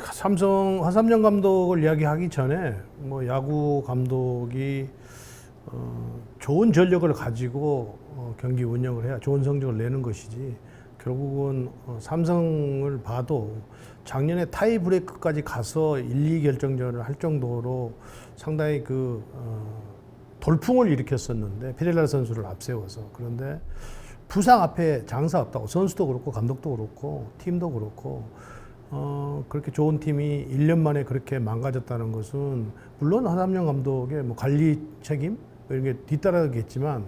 화삼년 감독을 이야기하기 전에 뭐 야구 감독이 좋은 전력을 가지고 경기 운영을 해야 좋은 성적을 내는 것이지, 결국은 삼성을 봐도 작년에 타이브레이크까지 가서 1, 2 결정전을 할 정도로 상당히 돌풍을 일으켰었는데, 피렐라 선수를 앞세워서. 그런데 부상 앞에 장사 없다고, 선수도 그렇고 감독도 그렇고 팀도 그렇고 그렇게 좋은 팀이 1년 만에 그렇게 망가졌다는 것은, 물론 화삼년 감독의 뭐 관리 책임 이런 게 뒤따르겠지만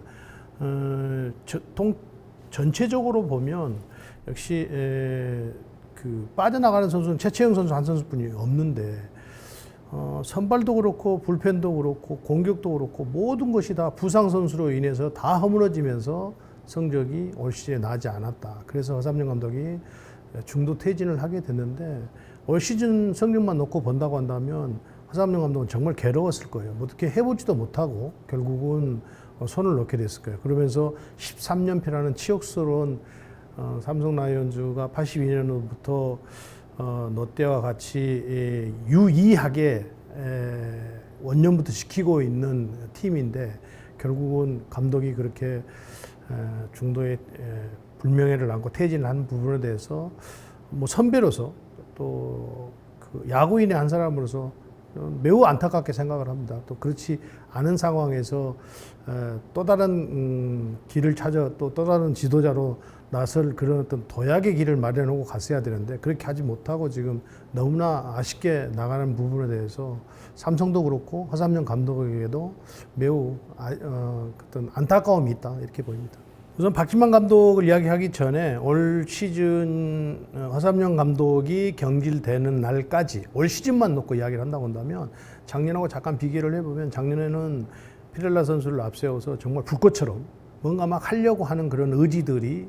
전체적으로 보면 역시 빠져나가는 선수는 최채영 선수 한 선수뿐이 없는데, 선발도 그렇고 불펜도 그렇고 공격도 그렇고 모든 것이 다 부상 선수로 인해서 다 허물어지면서 성적이 올 시즌에 나지 않았다. 그래서 화삼년 감독이 중도 퇴진을 하게 됐는데, 올 시즌 성적만 놓고 본다고 한다면 화삼년 감독은 정말 괴로웠을 거예요. 뭐 어떻게 해보지도 못하고 결국은 손을 놓게 됐을 거예요. 그러면서 13연패라는 치욕스러운, 삼성 라이온즈가 82년부터 롯데와 같이 유의하게 원년부터 시키고 있는 팀인데, 결국은 감독이 그렇게 중도에 불명예를 안고 퇴진을 한 부분에 대해서 뭐 선배로서 또 야구인의 한 사람으로서 매우 안타깝게 생각을 합니다. 또 그렇지 않은 상황에서 또 다른 길을 찾아 또 다른 지도자로 나설 그런 어떤 도약의 길을 마련하고 갔어야 되는데, 그렇게 하지 못하고 지금 너무나 아쉽게 나가는 부분에 대해서 삼성도 그렇고 화삼년 감독에게도 매우 어떤 안타까움이 있다, 이렇게 보입니다. 우선 박진만 감독을 이야기하기 전에 올 시즌 화삼년 감독이 경질되는 날까지 올 시즌만 놓고 이야기를 한다고 한다면, 작년하고 잠깐 비교를 해보면, 작년에는 피렐라 선수를 앞세워서 정말 불꽃처럼 뭔가 막 하려고 하는 그런 의지들이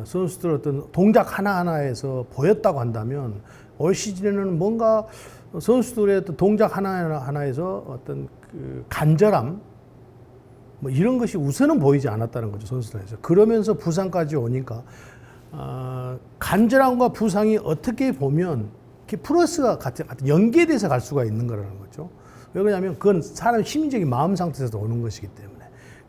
선수들 어떤 동작 하나하나에서 보였다고 한다면, 올 시즌에는 뭔가 선수들의 어떤 동작 하나하나에서 어떤 간절함, 뭐 이런 것이 우선은 보이지 않았다는 거죠, 선수들에서. 그러면서 부상까지 오니까 간절함과 부상이 어떻게 보면 이렇게 플러스가 같이 연계돼서 갈 수가 있는 거라는 거죠. 왜 그러냐면 그건 사람 심리적인 마음 상태에서 오는 것이기 때문에.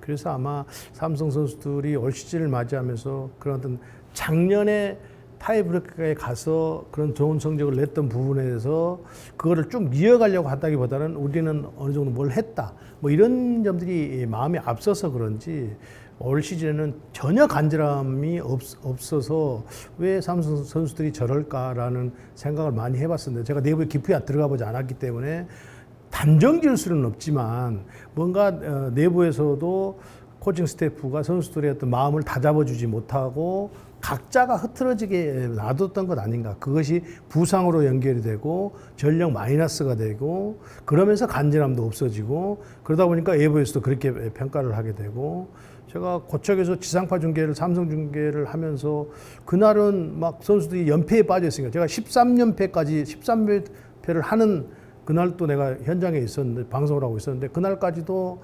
그래서 아마 삼성 선수들이 올 시즌을 맞이하면서 그런 어떤 작년에 타이브레이크에 가서 그런 좋은 성적을 냈던 부분에 대해서 그거를 쭉 이어가려고 한다기보다는 우리는 어느 정도 뭘 했다, 뭐 이런 점들이 마음이 앞서서 그런지 올 시즌에는 전혀 간절함이 없어서 왜 삼성 선수들이 저럴까라는 생각을 많이 해봤었는데, 제가 내부에 깊이 들어가 보지 않았기 때문에 단정 지을 수는 없지만, 뭔가 내부에서도 코칭 스태프가 선수들의 어떤 마음을 다잡아주지 못하고 각자가 흐트러지게 놔뒀던 것 아닌가. 그것이 부상으로 연결이 되고 전력 마이너스가 되고, 그러면서 간절함도 없어지고, 그러다 보니까 외부에서도 그렇게 평가를 하게 되고, 제가 고척에서 지상파 중계를, 삼성 중계를 하면서 그날은 막 선수들이 연패에 빠져 있으니까, 제가 13연패를 하는 그날 또 내가 현장에 있었는데, 방송을 하고 있었는데, 그날까지도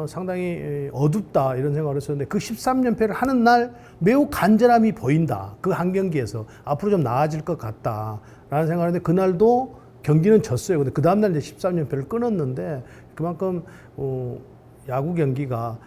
상당히 어둡다 이런 생각을 했었는데, 그 13연패를 하는 날 매우 간절함이 보인다. 그 한 경기에서 앞으로 좀 나아질 것 같다라는 생각을 했는데, 그날도 경기는 졌어요. 근데 그 다음날 이제 13연패를 끊었는데, 그만큼 야구 경기가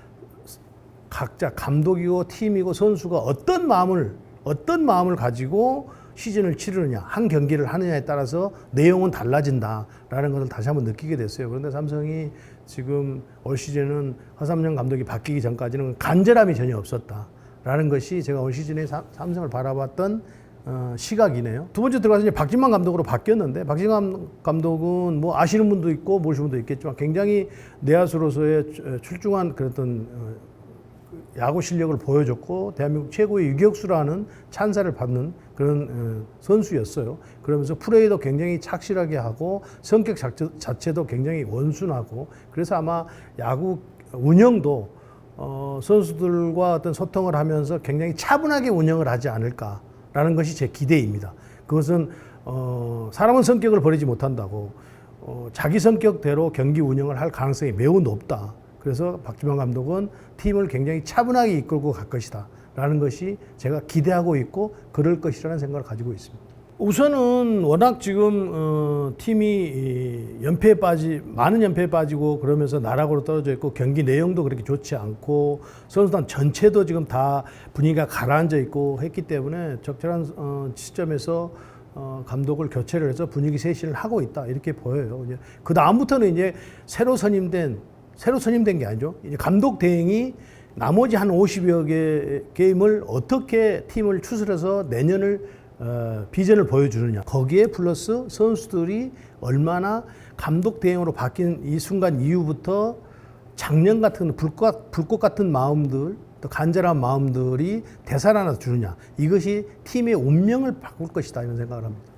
각자 감독이고 팀이고 선수가 어떤 마음을 가지고 시즌을 치르느냐, 한 경기를 하느냐에 따라서 내용은 달라진다라는 것을 다시 한번 느끼게 됐어요. 그런데 삼성이 지금 올 시즌은 화삼년 감독이 바뀌기 전까지는 간절함이 전혀 없었다라는 것이 제가 올 시즌에 삼성을 바라봤던 시각이네요. 두 번째 들어가서 이제 박진만 감독으로 바뀌었는데, 박진만 감독은 뭐 아시는 분도 있고 모르시는 분도 있겠지만 굉장히 내야수로서의 출중한 그랬던 야구 실력을 보여줬고, 대한민국 최고의 유격수라는 찬사를 받는 그런 선수였어요. 그러면서 플레이도 굉장히 착실하게 하고 성격 자체도 굉장히 원순하고, 그래서 아마 야구 운영도 선수들과 어떤 소통을 하면서 굉장히 차분하게 운영을 하지 않을까라는 것이 제 기대입니다. 그것은 사람은 성격을 버리지 못한다고, 자기 성격대로 경기 운영을 할 가능성이 매우 높다. 그래서 박진만 감독은 팀을 굉장히 차분하게 이끌고 갈 것이다 라는 것이 제가 기대하고 있고 그럴 것이라는 생각을 가지고 있습니다. 우선은 워낙 지금 팀이 많은 연패에 빠지고 그러면서 나락으로 떨어져 있고 경기 내용도 그렇게 좋지 않고 선수단 전체도 지금 다 분위기가 가라앉아 있고 했기 때문에 적절한 시점에서 감독을 교체를 해서 분위기 쇄신을 하고 있다 이렇게 보여요. 이제 그 다음부터는 이제 새로 선임된 게 아니죠. 이제 감독 대행이 나머지 한 50여 개 게임을 어떻게 팀을 추스려서 내년을 비전을 보여주느냐. 거기에 플러스 선수들이 얼마나 감독 대행으로 바뀐 이 순간 이후부터 작년 같은 불꽃 같은 마음들, 또 간절한 마음들이 되살아나 주느냐. 이것이 팀의 운명을 바꿀 것이다 이런 생각을 합니다.